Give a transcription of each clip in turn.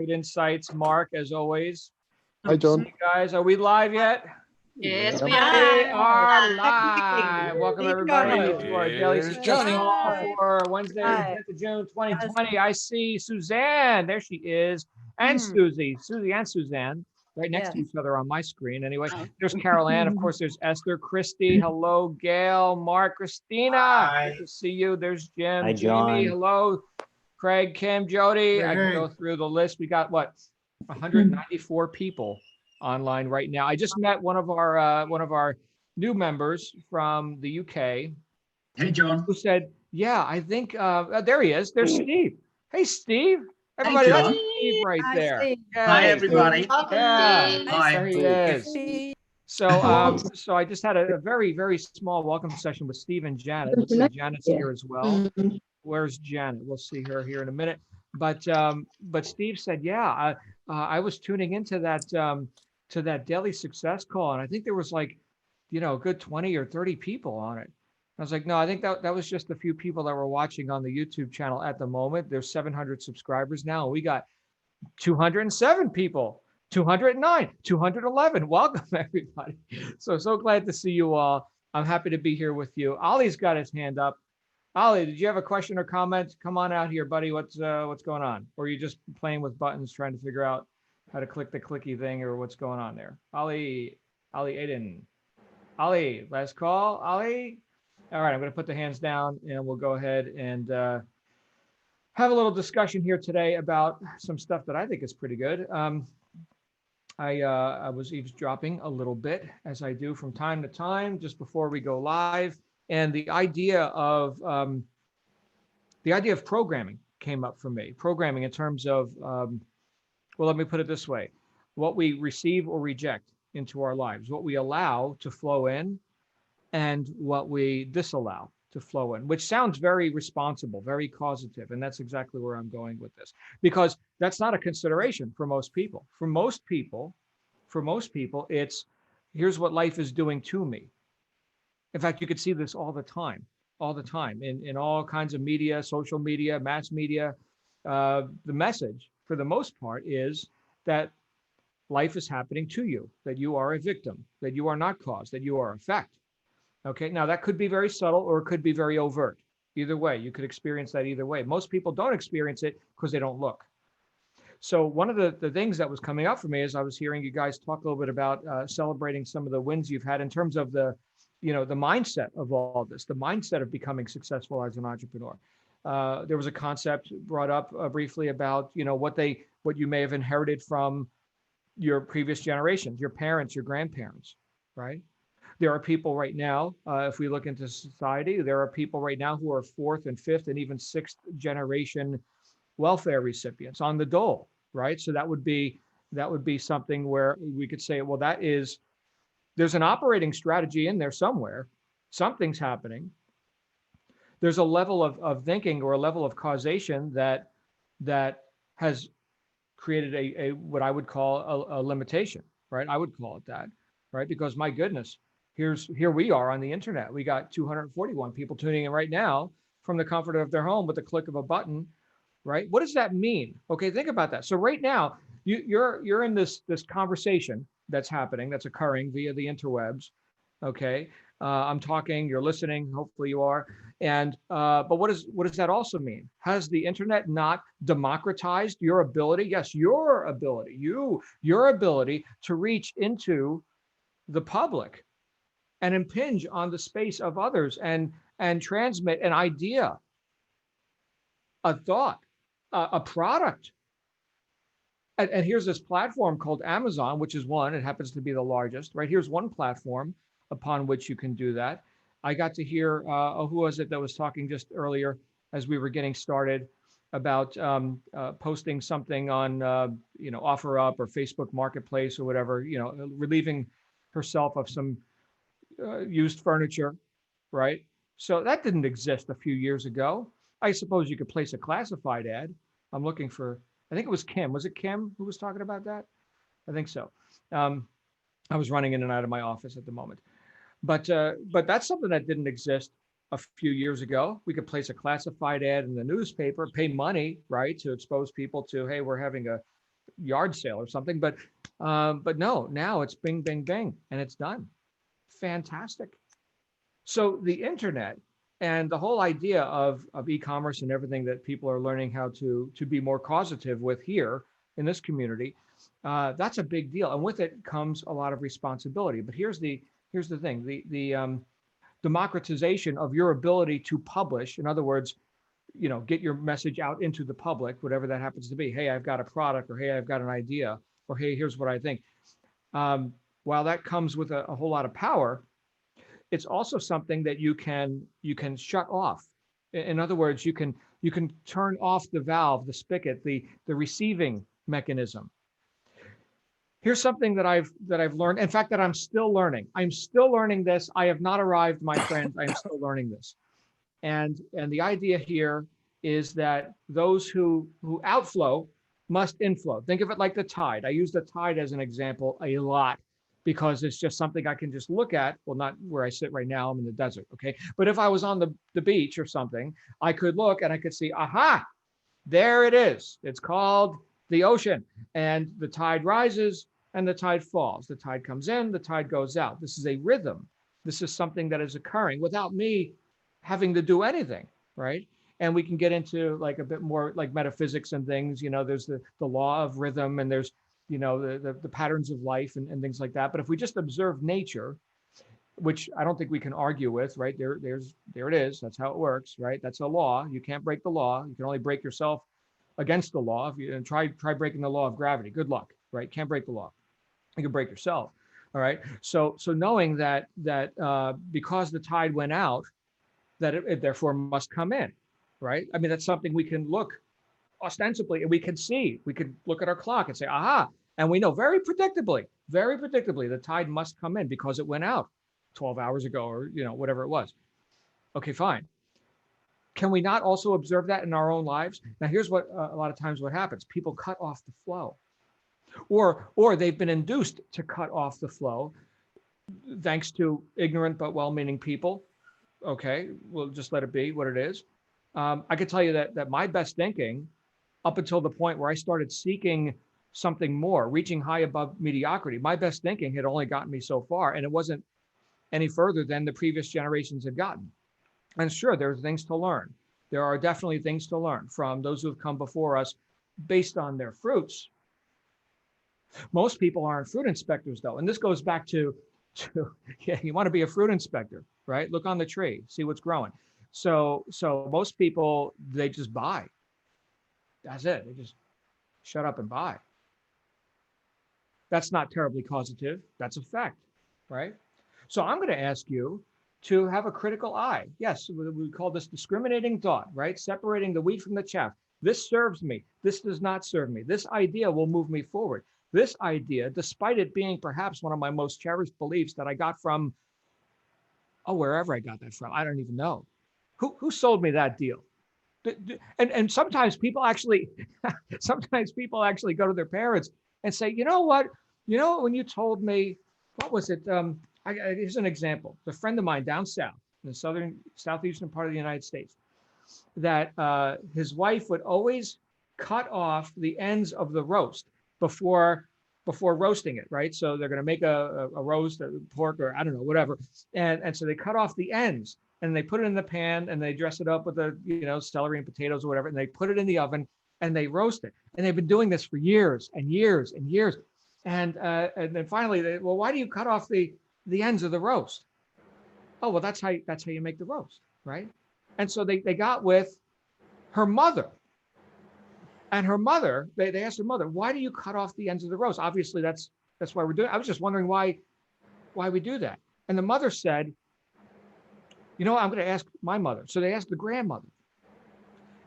Great insights, Mark, as always. Hi, Good to see John. you guys. Are we live yet? Yes, Yeah. we We are. are live. Welcome everybody Bingo. to our daily Here's success Johnny. call for Wednesday, the Hi. 10th of June, 2020. I see Suzanne. There she is. And Susie and Suzanne, right next to Yes. each other on my screen. Anyway, Oh. there's Carol Ann. Of course, there's Esther, Christy. Hello, Gail, Mark, Christina. Hi. Good to see you. There's Jim, Hi, Jamie. John. Hello, Craig, Kim, Jody. I can Hey. go through the list. We got what? 194 people online right now. I just met one of our new members from the UK Hey, John. who said, "Yeah, I think there he is. There's Steve. Hey, Steve. Everybody, that's John. Steve right Hi, there. Steve. Hi, Yay. everybody. Yeah, Hi. there he is. Steve. So I just had a very, very small welcome session with Steve and Janet. Looks like Janet's here as well. Where's Janet? We'll see her here in a minute. But Steve said, yeah, I was tuning into that daily success call, and I think there was like, a good 20 or 30 people on it. I was like, no, I think that was just a few people that were watching on the YouTube channel at the moment. There's 700 subscribers now. And we got 207 people, 209, 211. Welcome, everybody. So glad to see you all. I'm happy to be here with you. Ollie's got his hand up. Ollie, did you have a question or comment? Come on out here, buddy. What's going on? Or are you just playing with buttons, trying to figure out how to click the clicky thing, or what's going on there? Ollie Aiden. Ollie, last call. Ollie. All right, I'm going to put the hands down, and we'll go ahead and have a little discussion here today about some stuff that I think is pretty good. I was eavesdropping a little bit, as I do from time to time, just before we go live, and the idea of programming came up for me. Programming in terms of, well, let me put it this way: what we receive or reject into our lives, what we allow to flow in, and what we disallow to flow in, which sounds very responsible, very causative. And that's exactly where I'm going with this, because that's not a consideration for most people. For most people, it's here's what life is doing to me. In fact, you could see this all the time in all kinds of media, social media, mass media. The message, for the most part, is that life is happening to you, that you are a victim, that you are not cause, that you are effect. Okay, now that could be very subtle or it could be very overt. Either way, you could experience that either way. Most people don't experience it because they don't look. So one of the things that was coming up for me is I was hearing you guys talk a little bit about celebrating some of the wins you've had in terms of the mindset of all this, the mindset of becoming successful as an entrepreneur. There was a concept brought up briefly about, what you may have inherited from your previous generations, your parents, your grandparents, right? There are people right now, if we look into society, there are people right now who are fourth and fifth and even sixth generation welfare recipients on the dole, right? So that would be something where we could say, well, there's an operating strategy in there somewhere. Something's happening. There's a level of thinking or a level of causation that has created a what I would call a limitation, right? I would call it that, right? Because my goodness, here we are on the internet. We got 241 people tuning in right now from the comfort of their home with the click of a button, right? What does that mean? Okay, think about that. So right now, you're in this conversation that's happening, that's occurring via the interwebs. Okay, I'm talking, you're listening. Hopefully you are. And but what does that also mean? Has the internet not democratized your ability? Yes, your ability to reach into the public and impinge on the space of others and transmit an idea, a thought, a product. And here's this platform called Amazon, which is one. It happens to be the largest, right? Here's one platform upon which you can do that. I got to hear, who was it that was talking just earlier as we were getting started about posting something on, OfferUp or Facebook Marketplace or whatever, relieving herself of some used furniture, right? So that didn't exist a few years ago. I suppose you could place a classified ad. I'm looking for, I think it was Kim. Was it Kim who was talking about that? I think so. I was running in and out of my office at the moment. But that's something that didn't exist a few years ago. We could place a classified ad in the newspaper, pay money, right, to expose people to, hey, we're having yard sale or something. But no, now it's bing, bing, bing, and it's done. Fantastic. So the internet and the whole idea of e-commerce and everything that people are learning how to be more causative with here in this community, that's a big deal. And with it comes a lot of responsibility. But here's the thing: the democratization of your ability to publish. In other words, get your message out into the public, whatever that happens to be. Hey, I've got a product, or hey, I've got an idea, or hey, here's what I think. While that comes with a whole lot of power, it's also something that you can shut off. In other words, you can turn off the valve, the spigot, the receiving mechanism. Here's something that I've learned. In fact, that I'm still learning. I'm still learning this. I have not arrived, my friends. I'm still learning this. And the idea here is that those who outflow must inflow. Think of it like the tide. I use the tide as an example a lot because it's just something I can just look at. Well, not where I sit right now. I'm in the desert, okay? But if I was on the beach or something, I could look and I could see, aha, there it is. It's called the ocean. And the tide rises and the tide falls. The tide comes in, the tide goes out. This is a rhythm. This is something that is occurring without me having to do anything, right? And we can get into like a bit more like metaphysics and things. There's the law of rhythm, and there's the patterns of life and things like that. But if we just observe nature, which I don't think we can argue with, right? There it is. That's how it works, right? That's a law. You can't break the law. You can only break yourself against the law. If you try breaking the law of gravity, good luck, right? Can't break the law. You can break yourself. All right. So knowing that because the tide went out, that it therefore must come in, right? I mean, that's something we can look ostensibly, and we can see. We could look at our clock and say, aha, and we know very predictably, the tide must come in because it went out 12 hours ago, or whatever it was. Okay, fine. Can we not also observe that in our own lives? Now, here's what a lot of times what happens: people cut off the flow, or they've been induced to cut off the flow thanks to ignorant but well-meaning people. Okay, we'll just let it be what it is. I can tell you that my best thinking, up until the point where I started seeking something more, reaching high above mediocrity, my best thinking had only gotten me so far, and it wasn't any further than the previous generations had gotten. And sure, there's things to learn. There are definitely things to learn from those who have come before us based on their fruits. Most people aren't fruit inspectors, though, and this goes back to yeah, you want to be a fruit inspector, right? Look on the tree, see what's growing. So most people, they just buy. That's it. They just shut up and buy. That's not terribly causative. That's a fact, right? So I'm going to ask you to have a critical eye. Yes, we call this discriminating thought, right? Separating the wheat from the chaff. This serves me. This does not serve me. This idea will move me forward. This idea, despite it being perhaps one of my most cherished beliefs that I got from, wherever I got that from, I don't even know. Who sold me that deal? And sometimes people actually, go to their parents and say, you know what, when you told me, what was it? Here's an example. A friend of mine down south, in the southeastern part of the United States, that his wife would always cut off the ends of the roast before roasting it, right? So they're going to make a roast, pork, or I don't know, whatever. And so they cut off the ends and they put it in the pan and they dress it up with celery and potatoes or whatever. And they put it in the oven and they roast it. And they've been doing this for years and years and years. And then finally, well, why do you cut off the ends of the roast? Oh, well, that's how you make the roast, right? And so they got with her mother. And her mother, they asked her mother, why do you cut off the ends of the roast? Obviously, that's why we're doing it. I was just wondering why we do that. And the mother said, I'm going to ask my mother. So they asked the grandmother.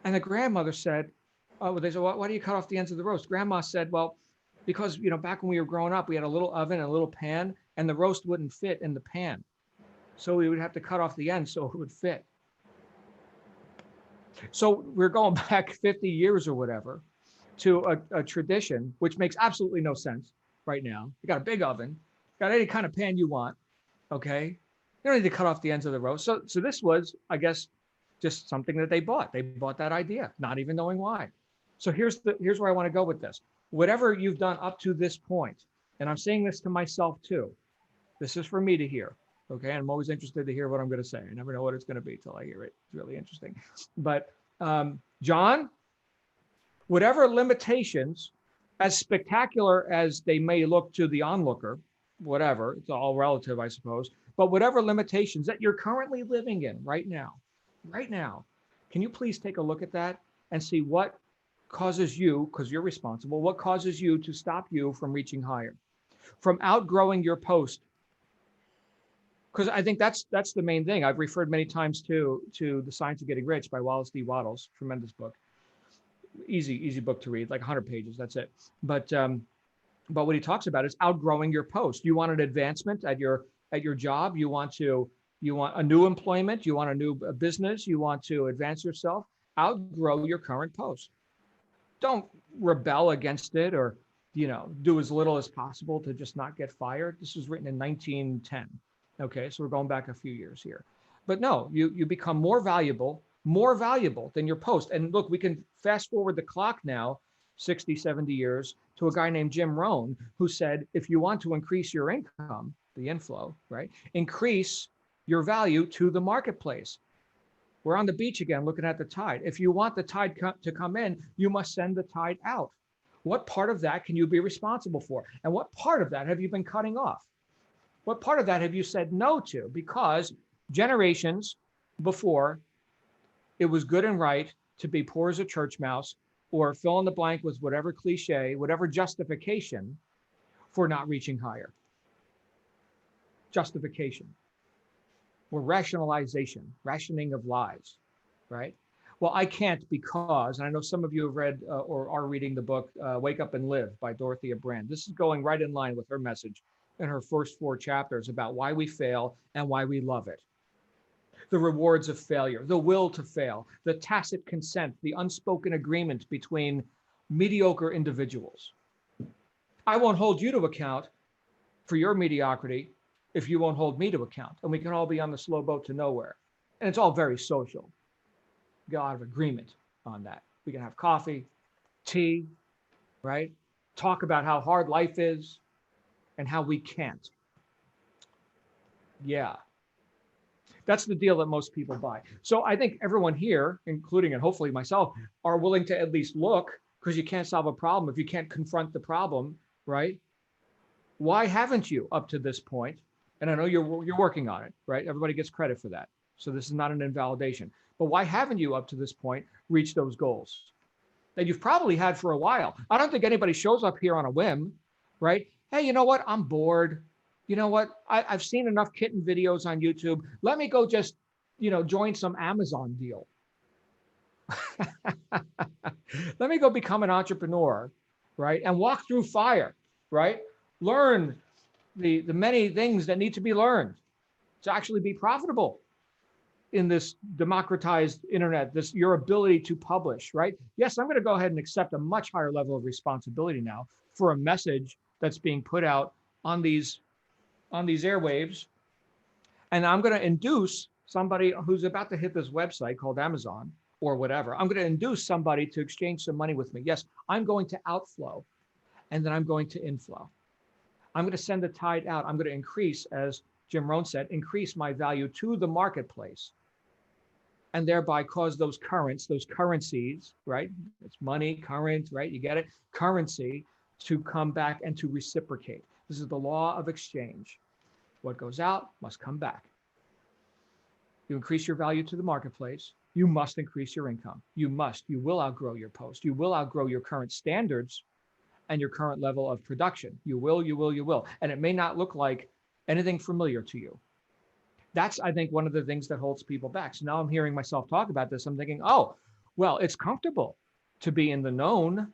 And the grandmother said, they said, why do you cut off the ends of the roast? Grandma said, well, because, back when we were growing up, we had a little oven and a little pan, and the roast wouldn't fit in the pan. So we would have to cut off the ends so it would fit. So we're going back 50 years or whatever to a tradition, which makes absolutely no sense right now. You got a big oven, got any kind of pan you want, okay? You don't need to cut off the ends of the roast. So this was, I guess, just something that they bought. They bought that idea, not even knowing why. So here's where I want to go with this. whatever you've done up to this point, and I'm saying this to myself too, this is for me to hear. Okay. And I'm always interested to hear what I'm going to say. I never know what it's going to be till I hear it. It's really interesting. But John, whatever limitations, as spectacular as they may look to the onlooker, whatever, it's all relative, I suppose, but whatever limitations that you're currently living in right now, can you please take a look at that and see what causes you, because you're responsible, what causes you to stop you from reaching higher, from outgrowing your post? Because I think that's the main thing. I've referred many times to The Science of Getting Rich by Wallace D. Wattles, tremendous book. Easy book to read, like 100 pages, that's it. But what he talks about is outgrowing your post. You want an advancement at your job, you want a new employment, you want a new business, you want to advance yourself, outgrow your current post. Don't rebel against it or do as little as possible to just not get fired. This was written in 1910. Okay, so we're going back a few years here. But no, you become more valuable than your post. And look, we can fast forward the clock now, 60, 70 years, to a guy named Jim Rohn, who said, if you want to increase your income, the inflow, right, increase your value to the marketplace. We're on the beach again, looking at the tide. If you want the tide to come in, you must send the tide out. What part of that can you be responsible for? And what part of that have you been cutting off? What part of that have you said no to? Because generations before, it was good and right to be poor as a church mouse or fill in the blank with whatever cliche, whatever justification for not reaching higher. Justification or rationalization, rationing of lives, right? Well, I can't because, and I know some of you have read or are reading the book, Wake Up and Live by Dorothea Brande. This is going right in line with her message in her first 4 chapters about why we fail and why we love it. The rewards of failure, the will to fail, the tacit consent, the unspoken agreement between mediocre individuals. I won't hold you to account for your mediocrity if you won't hold me to account. And we can all be on the slow boat to nowhere. And it's all very social. Get a lot of agreement on that. We can have coffee, tea, right? Talk about how hard life is and how we can't. Yeah. That's the deal that most people buy. So I think everyone here, including and hopefully myself, are willing to at least look, because you can't solve a problem if you can't confront the problem, right? Why haven't you up to this point? And I know you're working on it, right? Everybody gets credit for that. So this is not an invalidation. But why haven't you up to this point reached those goals that you've probably had for a while? I don't think anybody shows up here on a whim, right? Hey, you know what? I'm bored. You know what? I've seen enough kitten videos on YouTube. Let me go just, join some Amazon deal. Let me go become an entrepreneur, right? And walk through fire, right? Learn the many things that need to be learned to actually be profitable in this democratized internet, your ability to publish, right? Yes, I'm going to go ahead and accept a much higher level of responsibility now for a message that's being put out on these airwaves. And I'm going to induce somebody who's about to hit this website called Amazon or whatever. I'm going to induce somebody to exchange some money with me. Yes, I'm going to outflow and then I'm going to inflow. I'm going to send the tide out. I'm going to increase, as Jim Rohn said, increase my value to the marketplace and thereby cause those currents, those currencies, right? It's money, current, right? You get it? Currency to come back and to reciprocate. This is the law of exchange. What goes out must come back. You increase your value to the marketplace, you must increase your income. You will outgrow your post. You will outgrow your current standards and your current level of production. You will. And it may not look like anything familiar to you. That's, I think, one of the things that holds people back. So now I'm hearing myself talk about this. I'm thinking, oh, well, it's comfortable to be in the known,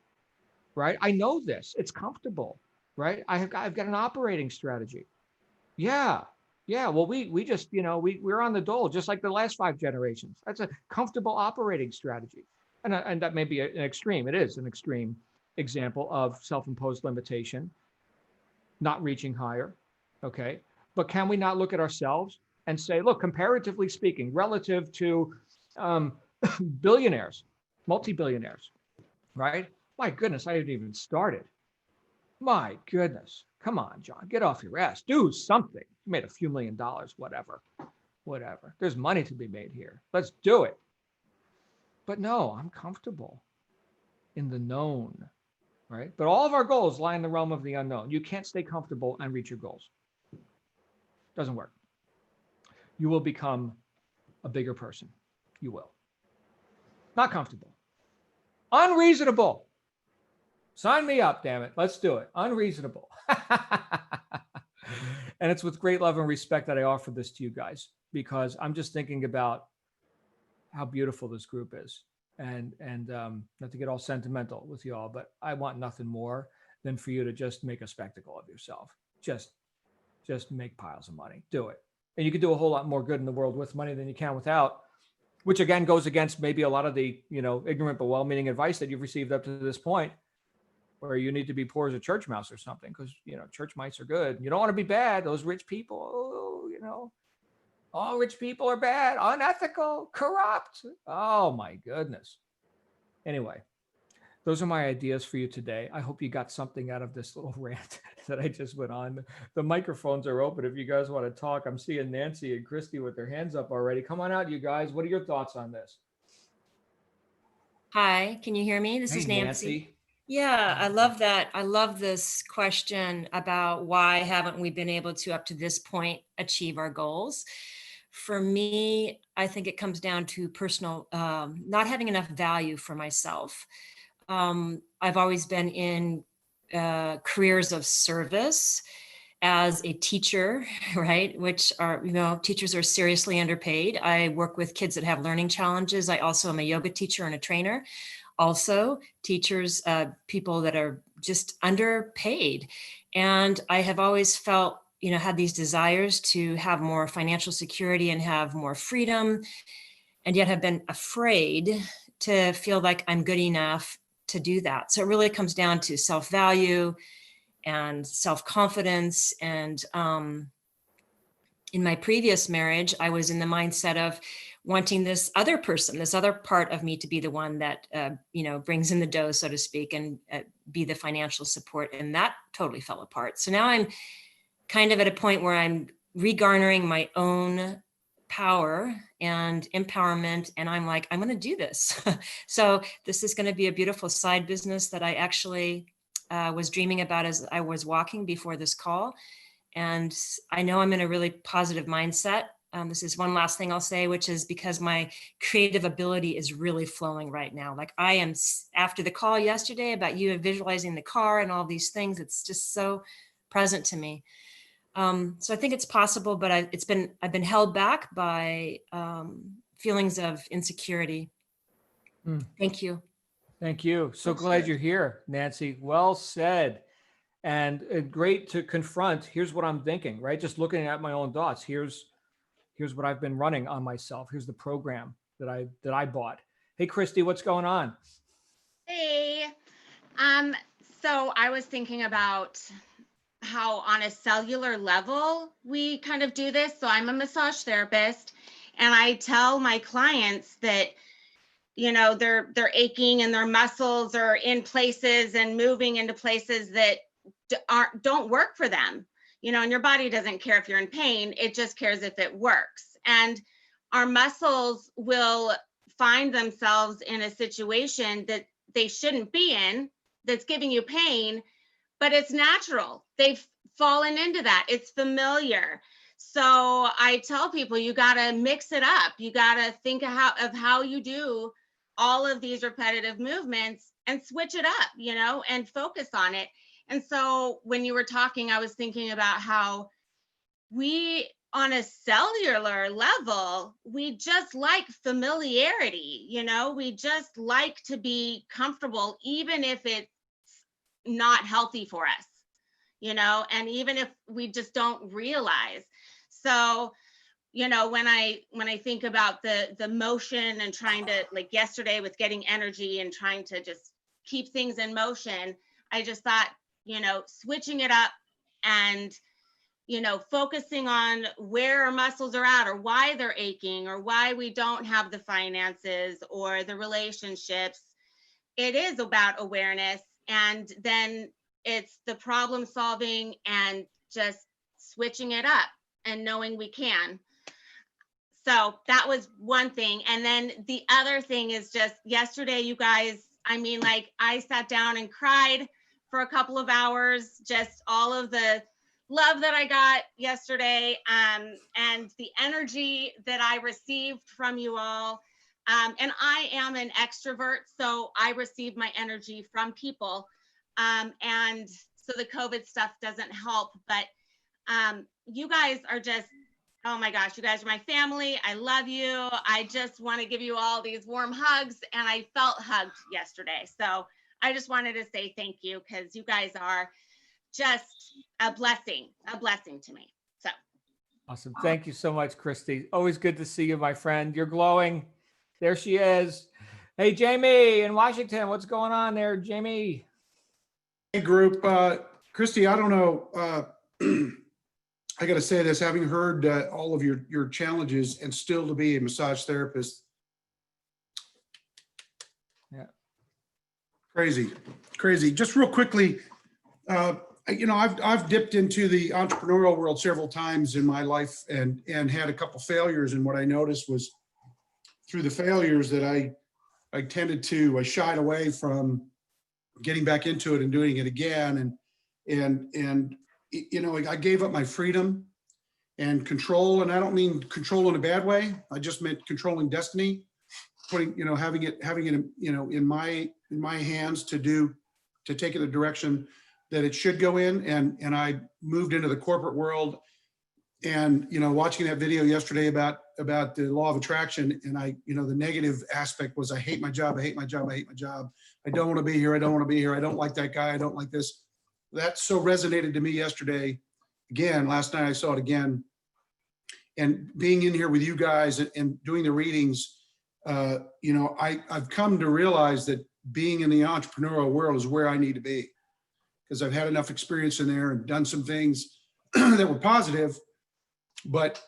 right? I know this. It's comfortable, right? I've got an operating strategy. Yeah. Well, we just, we're on the dole, just like the last 5 generations. That's a comfortable operating strategy. And that may be an extreme. It is an extreme example of self-imposed limitation, not reaching higher. Okay. But can we not look at ourselves and say, look, comparatively speaking, relative to billionaires, multi-billionaires, right? My goodness, I haven't even started. My goodness. Come on, John, get off your ass. Do something. You made a few $1,000,000, whatever. Whatever. There's money to be made here. Let's do it. But no, I'm comfortable in the known, right? But all of our goals lie in the realm of the unknown. You can't stay comfortable and reach your goals. Doesn't work. You will become a bigger person. You will. Not comfortable. Unreasonable. Sign me up, damn it. Let's do it. Unreasonable. And it's with great love and respect that I offer this to you guys, because I'm just thinking about how beautiful this group is. And not to get all sentimental with you all, but I want nothing more than for you to just make a spectacle of yourself. Just make piles of money. Do it. And you can do a whole lot more good in the world with money than you can without, which again goes against maybe a lot of the, ignorant but well-meaning advice that you've received up to this point, where you need to be poor as a church mouse or something, because, church mice are good. You don't want to be bad. Those rich people, all rich people are bad, unethical, corrupt. Oh my goodness. Anyway, those are my ideas for you today. I hope you got something out of this little rant that I just went on. The microphones are open if you guys want to talk. I'm seeing Nancy and Christy with their hands up already. Come on out, you guys. What are your thoughts on this? Hi, can you hear me? This Hey, is Nancy. Nancy. Yeah, I love that. I love this question about why haven't we been able to, up to this point, achieve our goals. For me, I think it comes down to personal, not having enough value for myself. I've always been in careers of service as a teacher, right? Which are, teachers are seriously underpaid. I work with kids that have learning challenges. I also am a yoga teacher and a trainer. Also, teachers, people that are just underpaid. And I have always felt, had these desires to have more financial security and have more freedom, and yet have been afraid to feel like I'm good enough to do that. So it really comes down to self-value and self-confidence. And in my previous marriage, I was in the mindset of wanting this other person, this other part of me, to be the one that, brings in the dough, so to speak, and be the financial support. And that totally fell apart. So now I'm kind of at a point where I'm regarnering my own power and empowerment. And I'm like, I'm going to do this. So this is going to be a beautiful side business that I actually was dreaming about as I was walking before this call. And I know I'm in a really positive mindset. This is one last thing I'll say, which is because my creative ability is really flowing right now. Like I am, after the call yesterday about you visualizing the car and all these things, it's just so present to me. So I think it's possible, but I've been held back by feelings of insecurity. Thank you. Thank you. So glad you're here, Nancy. Well said. And great to confront. Here's what I'm thinking, right? Just looking at my own thoughts. Here's what I've been running on myself. Here's the program that I bought. Hey, Christy, what's going on? Hey, so I was thinking about how on a cellular level we kind of do this. So I'm a massage therapist, and I tell my clients that, they're aching and their muscles are in places and moving into places that don't work for them, and your body doesn't care if you're in pain. It just cares if it works. And our muscles will find themselves in a situation that they shouldn't be in, that's giving you pain, but it's natural. They've fallen into that. It's familiar. So I tell people, you got to mix it up. You got to think of how you do all of these repetitive movements and switch it up, and focus on it. And so when you were talking, I was thinking about how we, on a cellular level, we just like familiarity, we just like to be comfortable, even if it's not healthy for us, and even if we just don't realize. So, when I think about the motion and trying to, like yesterday with getting energy and trying to just keep things in motion, I just thought, switching it up and, focusing on where our muscles are at, or why they're aching, or why we don't have the finances or the relationships, it is about awareness, and then it's the problem solving and just switching it up and knowing we can. So that was one thing. And then the other thing is just yesterday, you guys, I mean, like I sat down and cried for a couple of hours, just all of the love that I got yesterday, and the energy that I received from you all. And I am an extrovert, so I receive my energy from people. And so the COVID stuff doesn't help, but you guys are just, oh my gosh, you guys are my family. I love you. I just want to give you all these warm hugs, and I felt hugged yesterday. So I just wanted to say thank you, because you guys are just a blessing to me. So Awesome. Thank you so much, Christy. Always good to see you, my friend. You're glowing. There she is. Hey, Jamie in Washington. What's going on there, Jamie? Hey, group. Christy, I don't know. I got to say this, having heard all of your challenges and still to be a massage therapist. Yeah. Crazy. Just real quickly, I've dipped into the entrepreneurial world several times in my life and had a couple failures. And what I noticed was through the failures that I shied away from getting back into it and doing it again. And I gave up my freedom and control. And I don't mean control in a bad way. I just meant controlling destiny, having it, in my hands to take it the direction that it should go in. And I moved into the corporate world, and, watching that video yesterday about the law of attraction. And the negative aspect was, I hate my job. I don't want to be here. I don't like that guy. I don't like this. That so resonated to me yesterday. Again, last night I saw it again. And being in here with you guys and doing the readings, I've come to realize that being in the entrepreneurial world is where I need to be, because I've had enough experience in there and done some things that were positive, but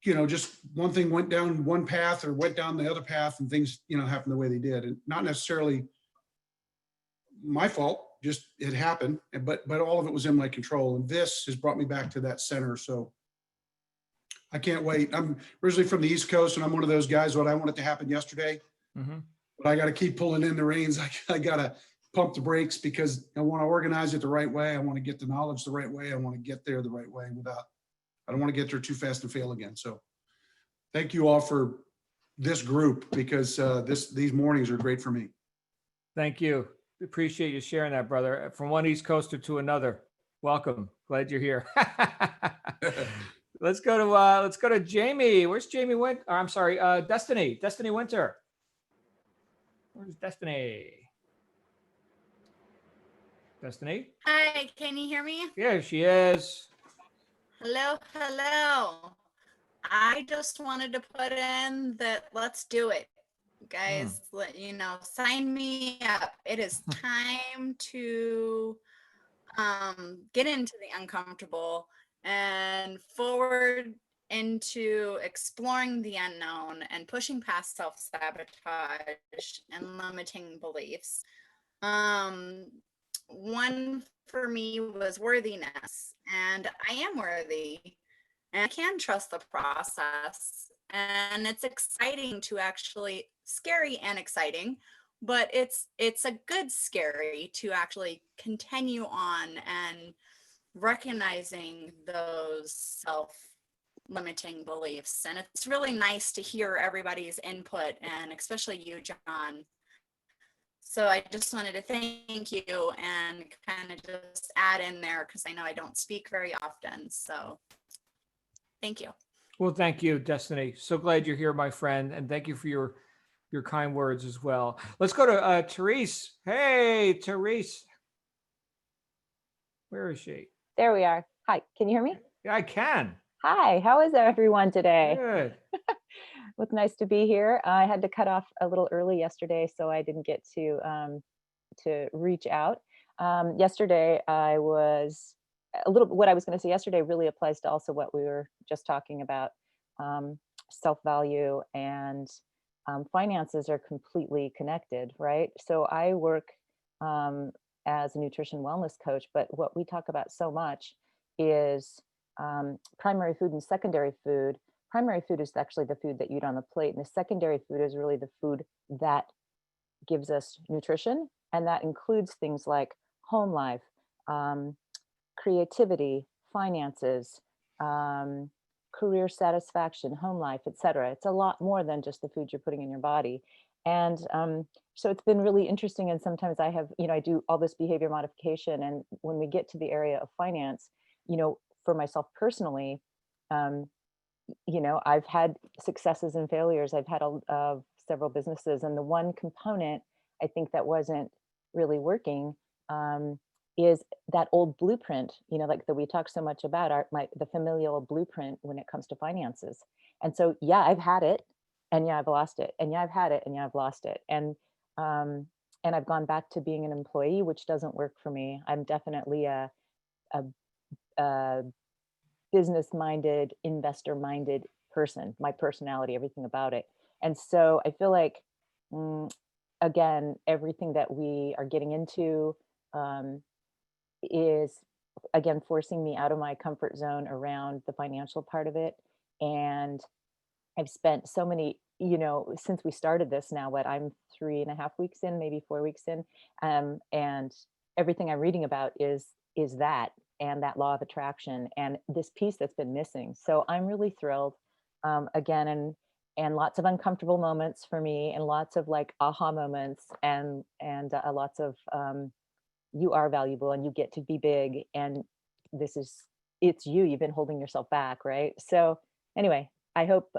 just one thing went down one path or went down the other path, and things, happened the way they did, and not necessarily my fault, just it happened, but all of it was in my control. And this has brought me back to that center. So I can't wait. I'm originally from the East Coast, and I'm one of those guys, what I want it to happen yesterday, but I got to keep pulling in the reins. I got to pump the brakes, because I want to organize it the right way. I want to get the knowledge the right way. I want to get there the right way I don't want to get there too fast and fail again. So thank you all for this group, because these mornings are great for me. Thank you. Appreciate you sharing that, brother. From one East Coaster to another. Welcome. Glad you're here. Let's go to Jamie. Where's Jamie Winter? I'm sorry, Destiny Winter. Where's Destiny? Destiny? Hi, can you hear me? Yeah, she is. Hello. I just wanted to put in that let's do it. Guys, sign me up. It is time to get into the uncomfortable and forward into exploring the unknown and pushing past self-sabotage and limiting beliefs. One for me was worthiness, and I am worthy, and I can trust the process. And it's exciting to actually, scary and exciting, but it's a good scary to actually continue on and recognizing those self-limiting beliefs. And it's really nice to hear everybody's input, and especially you, John. So I just wanted to thank you and kind of just add in there, because I know I don't speak very often. So thank you. Well, thank you, Destiny. So glad you're here, my friend. And thank you for your kind words as well. Let's go to Therese. Hey, Therese. Where is she? There we are. Hi, can you hear me? Yeah, I can. Hi, how is everyone today? Good. It's nice to be here. I had to cut off a little early yesterday, so I didn't get to reach out. Yesterday, I was what I was going to say yesterday really applies to also what we were just talking about, self-value and finances are completely connected, right? So I work as a nutrition wellness coach, but what we talk about so much is primary food and secondary food. Primary food is actually the food that you eat on the plate, and the secondary food is really the food that gives us nutrition, and that includes things like home life, creativity, finances, career satisfaction, home life, etc. It's a lot more than just the food you're putting in your body. And so it's been really interesting. And sometimes I have, I do all this behavior modification. And when we get to the area of finance, for myself personally, I've had successes and failures. I've had several businesses. And the one component I think that wasn't really working is that old blueprint, like that we talk so much about, the familial blueprint when it comes to finances. And so, yeah, I've had it, and yeah, I've lost it, and yeah, I've had it, and yeah, I've lost it, and I've gone back to being an employee, which doesn't work for me. I'm definitely a business-minded, investor-minded person. My personality, everything about it, and so I feel like, again, everything that we are getting into is again forcing me out of my comfort zone around the financial part of it. And I've spent so many, since we started this now, I'm 3.5 weeks in, maybe 4 weeks in, and everything I'm reading about is that, and that law of attraction, and this piece that's been missing. So I'm really thrilled, again, and lots of uncomfortable moments for me, and lots of like aha moments, and lots of you are valuable, and you get to be big, and it's you've been holding yourself back, right? So anyway, I hope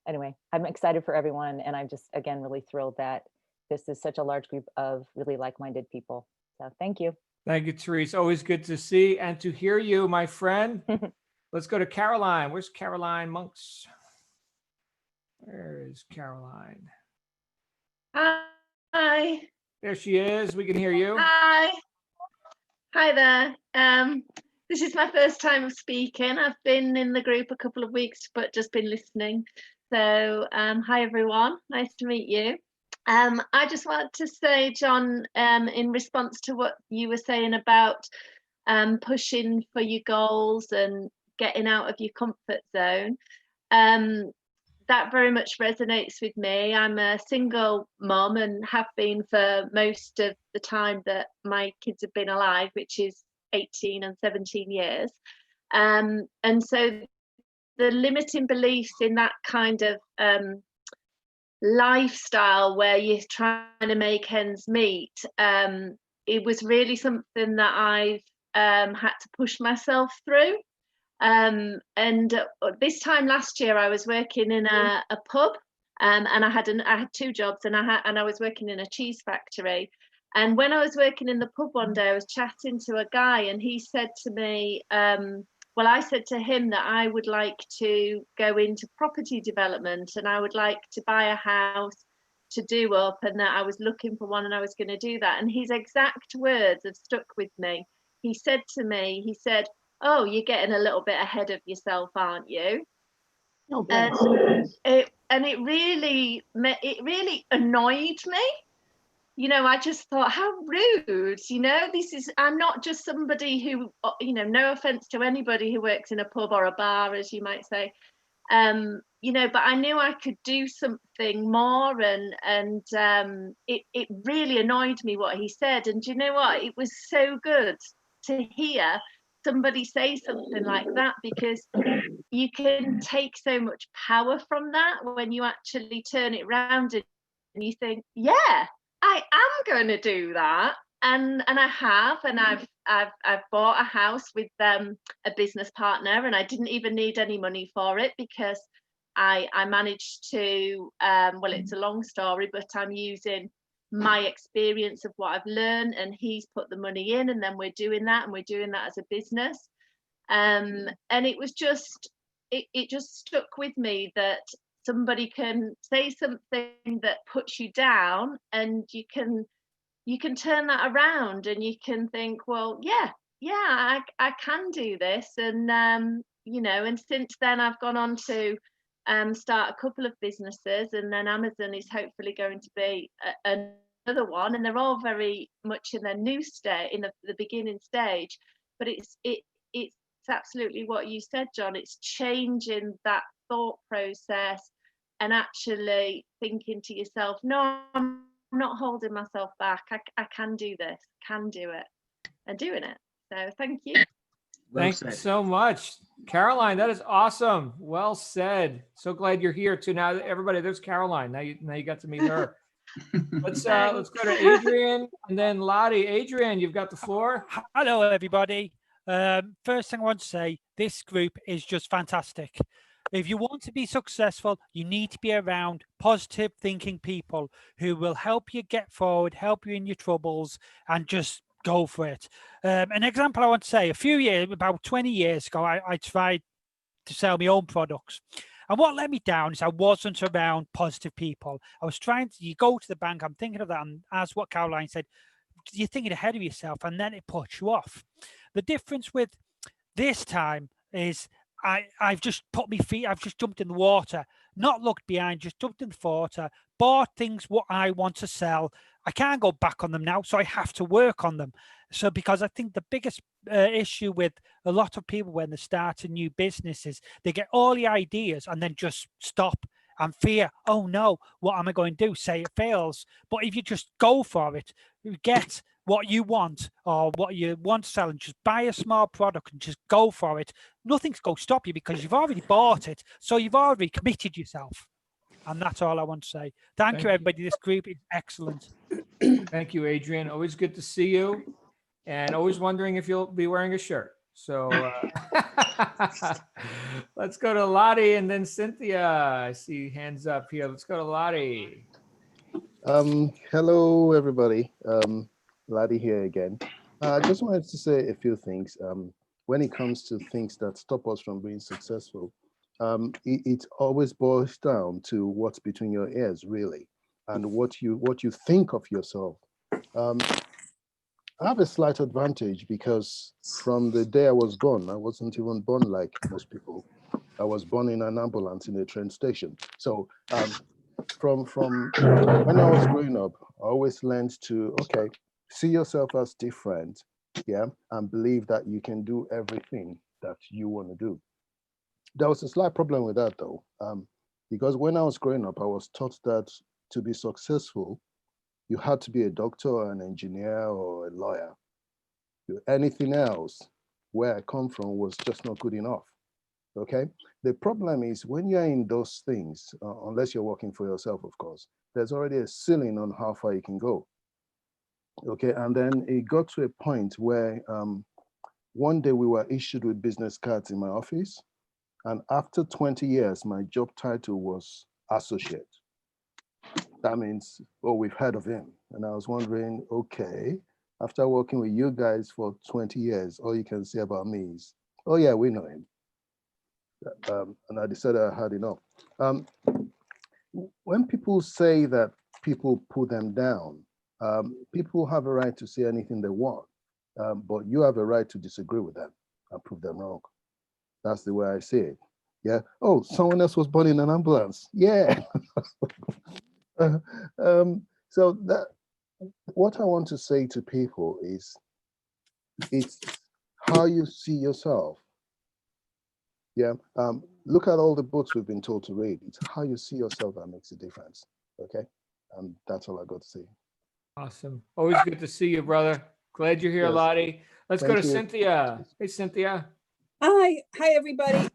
anyway, I'm excited for everyone, and I'm just again really thrilled that this is such a large group of really like-minded people. So thank you. Thank you, Therese. Always good to see and to hear you, my friend. Let's go to Caroline. Where's Caroline Monks? Where is Caroline? Hi. There she is. We can hear you. Hi. Hi there. This is my first time of speaking. I've been in the group a couple of weeks, but just been listening. So hi everyone. Nice to meet you. I just wanted to say, John, in response to what you were saying about pushing for your goals and getting out of your comfort zone, that very much resonates with me. I'm a single mom and have been for most of the time that my kids have been alive, which is 18 and 17 years. And so the limiting beliefs in that kind of lifestyle where you're trying to make ends meet, it was really something that I've had to push myself through. And this time last year, I was working in a pub, and I had 2 jobs, and I was working in a cheese factory. And when I was working in the pub one day, I was chatting to a guy, and he said to me, well, I said to him that I would like to go into property development, and I would like to buy a house to do up, and that I was looking for one, and I was going to do that. And his exact words have stuck with me. He said to me, "Oh, you're getting a little bit ahead of yourself, aren't you?" Oh, and it really annoyed me. I just thought, how rude. I'm not just somebody who, no offense to anybody who works in a pub or a bar, as you might say, but I knew I could do something more, and it really annoyed me what he said. And do you know what? It was so good to hear somebody say something like that, because you can take so much power from that when you actually turn it around and you think, yeah, I am going to do that. And I have, and I've bought a house with a business partner, and I didn't even need any money for it, because I managed to, well, it's a long story, but I'm using my experience of what I've learned, and he's put the money in, and then we're doing that as a business. And it was just, it just stuck with me that somebody can say something that puts you down, and you can turn that around, and you can think, well, yeah, I can do this. And and since then I've gone on to start a couple of businesses, and then Amazon is hopefully going to be another one, and they're all very much in their new state, in the beginning stage. But it's absolutely what you said, John. It's changing that thought process and actually thinking to yourself, no, I'm not holding myself back. I can do this, can do it, and doing it. So thank you. Well Thanks said. so much. Caroline, that is awesome. Well said. So glad you're here too. Now, everybody, there's Caroline. Now you got to meet her. Let's go to Adrian and then Lottie. Adrian, you've got the floor. Hello, everybody. First thing I want to say, this group is just fantastic. If you want to be successful, you need to be around positive thinking people who will help you get forward, help you in your troubles, and just go for it. An example I want to say, about 20 years ago, I tried to sell my own products. And what let me down is I wasn't around positive people. I was you go to the bank, I'm thinking of that, and as what Caroline said, you're thinking ahead of yourself, and then it puts you off. The difference with this time is I've just put my feet, I've just jumped in the water, not looked behind, just jumped in the water, bought things what I want to sell. I can't go back on them now, so I have to work on them. So because I think the biggest issue with a lot of people when they start a new business is they get all the ideas and then just stop and fear, oh no, what am I going to do? Say it fails. But if you just go for it, you get what you want or what you want to sell and just buy a small product and just go for it, nothing's going to stop you because you've already bought it. So you've already committed yourself. And that's all I want to say. Thank you, everybody. This group is excellent. Thank you, Adrian. Always good to see you. And always wondering if you'll be wearing a shirt. So let's go to Lottie and then Cynthia. I see hands up here. Let's go to Lottie. Hello, everybody. Lottie here again. I just wanted to say a few things. When it comes to things that stop us from being successful, it always boils down to what's between your ears, really, and what you think of yourself. I have a slight advantage because from the day I was born, I wasn't even born like most people. I was born in an ambulance in a train station. So from when I was growing up, I always learned to, okay, see yourself as different, yeah, and believe that you can do everything that you want to do. There was a slight problem with that though, because when I was growing up, I was taught that to be successful, you had to be a doctor or an engineer or a lawyer. Anything else, where I come from, was just not good enough. Okay. The problem is when you're in those things, unless you're working for yourself, of course, there's already a ceiling on how far you can go. Okay. And then it got to a point where one day we were issued with business cards in my office. And after 20 years, my job title was associate. That means, oh, we've heard of him. And I was wondering, okay, after working with you guys for 20 years, all you can say about me is, oh yeah, we know him. And I decided I had enough. When people say that people put them down, people have a right to say anything they want, but you have a right to disagree with them and prove them wrong. That's the way I see it. Yeah. Oh, someone else was born in an ambulance. Yeah. So that what I want to say to people is, it's how you see yourself. Yeah. Look at all the books we've been told to read. It's how you see yourself that makes a difference. Okay. And that's all I got to say. Awesome. Always good to see you, brother. Glad you're here, Yes. Lottie. Let's go Thank to you. Cynthia. Hey, Cynthia. Hi, everybody.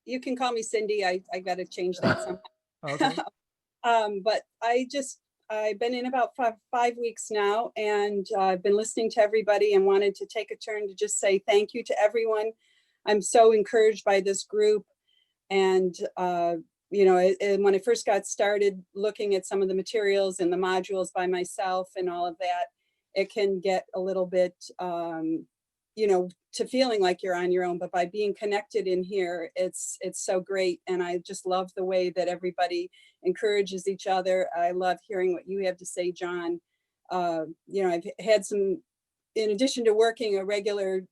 You can call me Cindy. I got to change that somehow. Okay. But I've been in about five weeks now, and I've been listening to everybody and wanted to take a turn to just say thank you to everyone. I'm so encouraged by this group. And, and when I first got started looking at some of the materials and the modules by myself and all of that, it can get a little bit, to feeling like you're on your own, but by being connected in here, it's so great. And I just love the way that everybody encourages each other. I love hearing what you have to say, John. I've had some, in addition to working a regular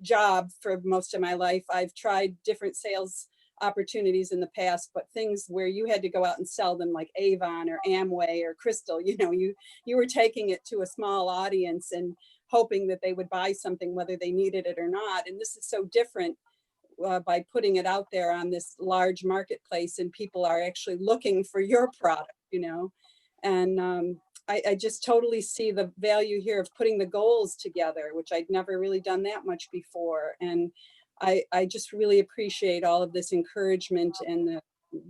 job for most of my life, I've tried different sales opportunities in the past, but things where you had to go out and sell them, like Avon or Amway or Crystal, you were taking it to a small audience and hoping that they would buy something whether they needed it or not. And this is so different by putting it out there on this large marketplace, and people are actually looking for your product, and I just totally see the value here of putting the goals together, which I'd never really done that much before. And I just really appreciate all of this encouragement and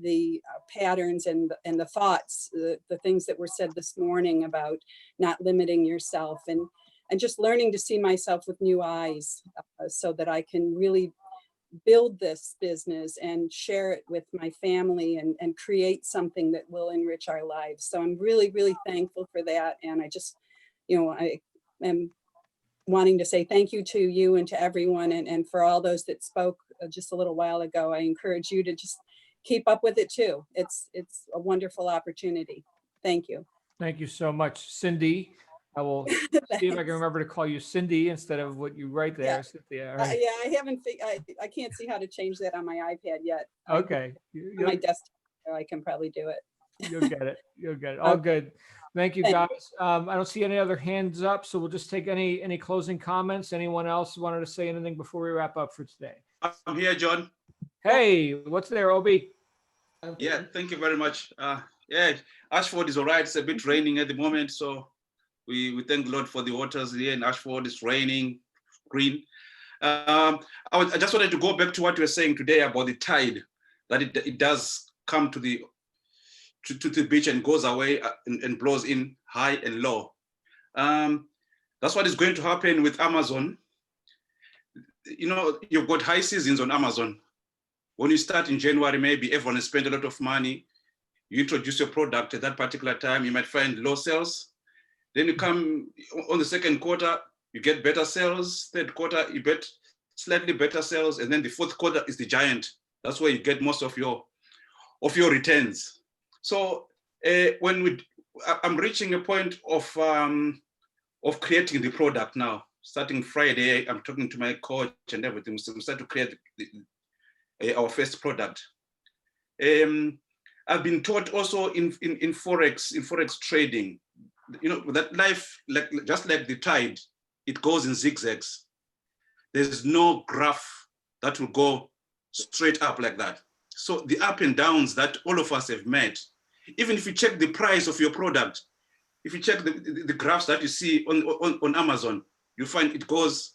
the patterns and the thoughts, the things that were said this morning about not limiting yourself, and just learning to see myself with new eyes, so that I can really build this business and share it with my family and create something that will enrich our lives. So I'm really, really thankful for that. And I just, I am wanting to say thank you to you and to everyone, and for all those that spoke just a little while ago. I encourage you to just keep up with it too. It's a wonderful opportunity. Thank you. Thank you so much, Cindy. I will see if I can remember to call you Cindy instead of what you write there, Yeah. Cynthia. All right. Yeah, I haven't, I can't see how to change that on my iPad yet. Okay. On my desktop, I can probably do it. You'll get it. You'll get it. All good. Thank you, guys. I don't see any other hands up, so we'll just take any closing comments. Anyone else wanted to say anything before we wrap up for today? I'm here, John. Hey, what's there, Obi? Yeah, thank you very much. Yeah, Ashford is all right. It's a bit raining at the moment, so we thank Lord for the waters here in Ashford. It's raining, green. I just wanted to go back to what you were saying today about the tide, that it does come to the beach and goes away and blows in high and low. That's what is going to happen with Amazon. You've got high seasons on Amazon. When you start in January, maybe everyone has spent a lot of money. You introduce your product at that particular time, you might find low sales. Then you come on the second quarter, you get better sales. Third quarter, you get slightly better sales. And then the fourth quarter is the giant. That's where you get most of your returns. So I'm reaching a point of creating the product now. Starting Friday, I'm talking to my coach and everything. So we start to create our first product. I've been taught also in forex trading, that life, just like the tide, it goes in zigzags. There's no graph that will go straight up like that. So the up and downs that all of us have met, even if you check the price of your product, if you check the graphs that you see on Amazon, you find it goes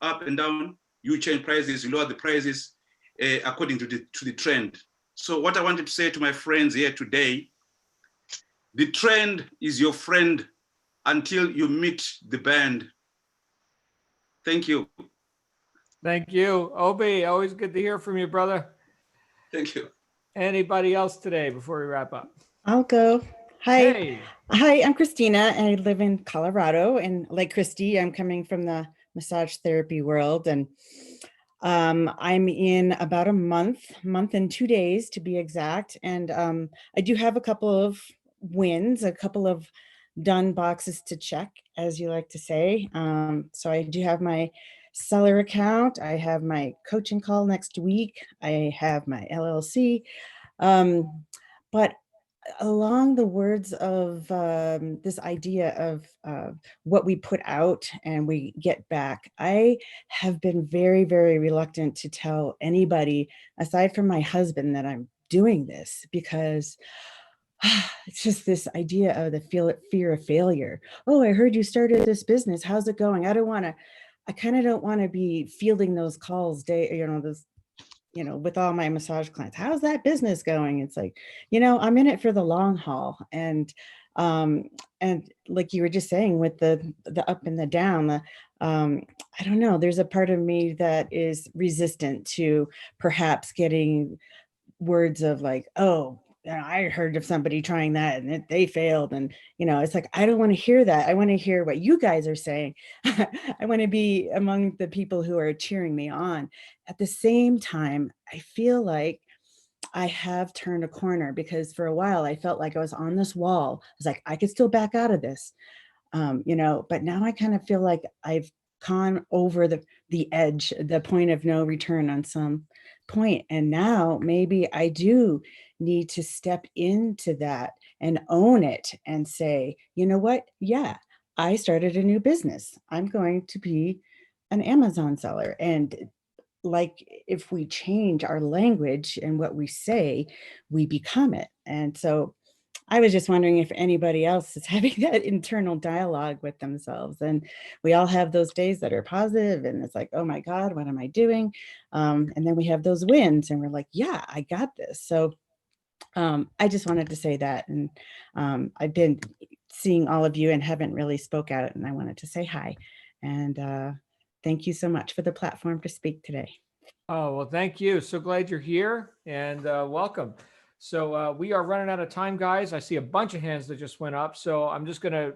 up and down. You change prices, you lower the prices according to the trend. So what I wanted to say to my friends here today, the trend is your friend until you meet the band. Thank you. Thank you, Obi. Always good to hear from you, brother. Thank you. Anybody else today before we wrap up? I'll go. Hi. Hey. Hi, I'm Christina and I live in Colorado. And like Christy, I'm coming from the massage therapy world. And I'm in about a month and 2 days to be exact. And I do have a couple of wins, a couple of done boxes to check, as you like to say. So I do have my seller account. I have my coaching call next week. I have my LLC. But along the words of this idea of what we put out and we get back, I have been very, very reluctant to tell anybody aside from my husband that I'm doing this, because it's just this idea of the fear of failure. Oh, I heard you started this business. How's it going? I kind of don't want to be fielding those calls with all my massage clients. How's that business going? It's like, I'm in it for the long haul. And like you were just saying with the up and the down, I don't know, there's a part of me that is resistant to perhaps getting words of like, oh, I heard of somebody trying that and they failed. And, it's like, I don't want to hear that. I want to hear what you guys are saying. I want to be among the people who are cheering me on. At the same time, I feel like I have turned a corner, because for a while I felt like I was on this wall. I was like, I could still back out of this, but now I kind of feel like I've gone over the edge, the point of no return on some point. And now maybe I do need to step into that and own it and say, you know what? Yeah, I started a new business. I'm going to be an Amazon seller. And like, if we change our language and what we say, we become it. And so I was just wondering if anybody else is having that internal dialogue with themselves. And we all have those days that are positive and it's like, oh my God, what am I doing? And then we have those wins and we're like, yeah, I got this. So I just wanted to say that. And I've been seeing all of you and haven't really spoke out, and I wanted to say hi. And thank you so much for the platform to speak today. Oh, well, thank you. So glad you're here and welcome. So we are running out of time, guys. I see a bunch of hands that just went up. So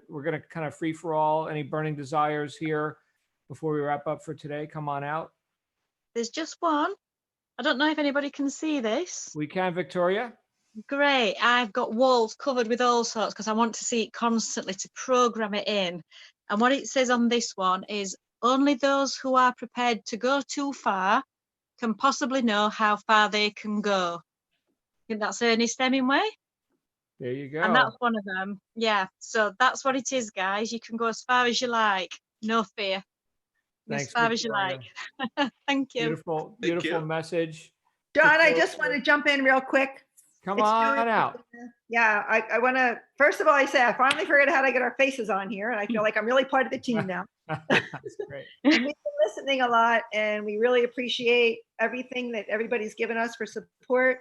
we're gonna kind of free for all. Any burning desires here before we wrap up for today? Come on out. There's just one. I don't know if anybody can see this. We can, Victoria. Great. I've got walls covered with all sorts because I want to see it constantly to program it in. And what it says on this one is only those who are prepared to go too far can possibly know how far they can go. I think that's Ernest Hemingway. There you go. And that's one of them. Yeah. So that's what it is, guys. You can go as far as you like. No fear. Thanks, As far as you Victoria. like. Thank you. Beautiful, Thank beautiful you. message. John, I Victoria. just want to jump in real quick. Come It's on Julie. out. Yeah, I want to, first of all, I say I finally figured out how to get our faces on here, and I feel like I'm really part of the team now. That's great. And we've been listening a lot, and we really appreciate everything that everybody's given us for support.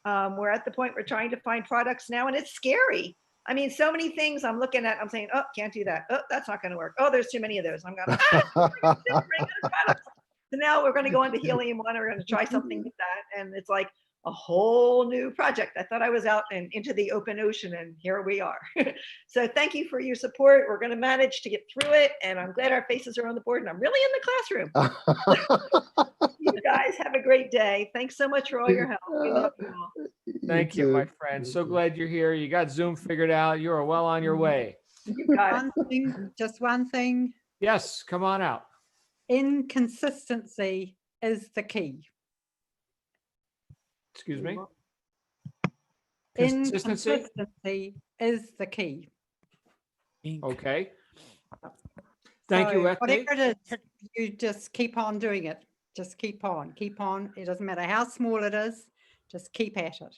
We're at the point we're trying to find products now, and it's scary. I mean, so many things I'm looking at, I'm saying, oh, can't do that. Oh, that's not going to work. Oh, there's too many of those. I'm going, so now we're going to go into Helium-1. We're going to try something with that. And it's like a whole new project. I thought I was out and into the open ocean, and here we are. So thank you for your support. We're going to manage to get through it. And I'm glad our faces are on the board, and I'm really in the classroom. You guys have a great day. Thanks so much for all your help. We love you all. Thank you, my friend. So glad you're here. You got Zoom figured out. You are well on your way. You got it. Just one thing, Yes, come on out. inconsistency is the key. Excuse me. Consistency. Inconsistency is the key. Okay. Thank you, So Ethne. whatever it is, you just keep on doing it. Just keep on. It doesn't matter how small it is, just keep at it.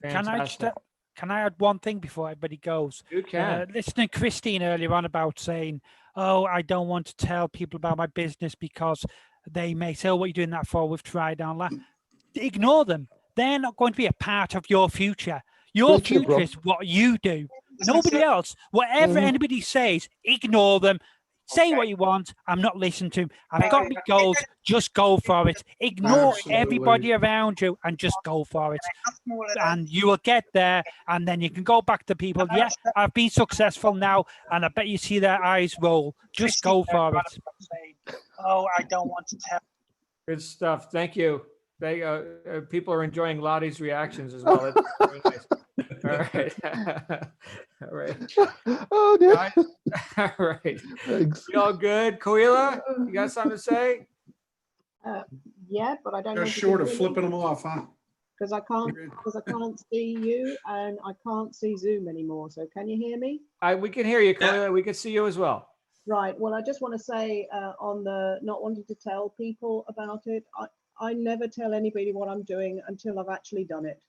Fantastic. Can I add one thing before everybody goes? You can. Listening to Christine earlier on about saying, oh, I don't want to tell people about my business because they may say, oh, what are you doing that for? We've tried and all that. Ignore them. They're not going to be a part of your future. Your Preach it, bro. future is what you do. Nobody else. Whatever anybody says, ignore them. Say what you want. I'm not listening to them. I've got my goals. Just go for it. Ignore everybody around you and just go for it. And you will get there. And then you can go back to people. Yeah, I've been successful now. And I bet you see their eyes roll. Just go for it. Oh, I don't want to tell. Good stuff. Thank you. They people are enjoying Lottie's reactions as well. That's very nice. All right. All right. Oh, dear. All right. Thanks. You all good? Koila, you got something to say? Yeah, but I don't know. Just short of flipping them off, huh? Because I can't see you and I can't see Zoom anymore. So can you hear me? We can hear you, Koila. We can see you as well. Right. Well, I just want to say on the not wanting to tell people about it, I never tell anybody what I'm doing until I've actually done it.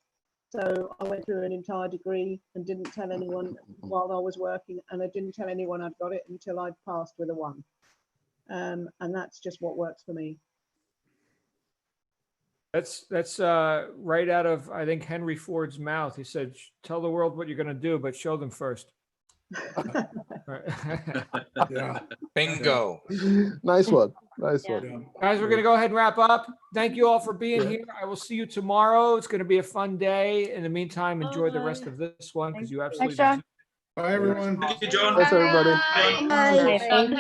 So I went through an entire degree and didn't tell anyone while I was working, and I didn't tell anyone I'd got it until I'd passed with a 1. And that's just what works for me. That's right out of, I think, Henry Ford's mouth. He said, tell the world what you're going to do, but show them first. Yeah. Bingo. Nice one. Nice one. Guys, we're going to go ahead and wrap up. Thank you all for being here. I will see you tomorrow. It's going to be a fun day. In the meantime, enjoy the rest of this one because you absolutely Bye, everyone. Thank you, John. Thanks, everybody. Bye. Thank you.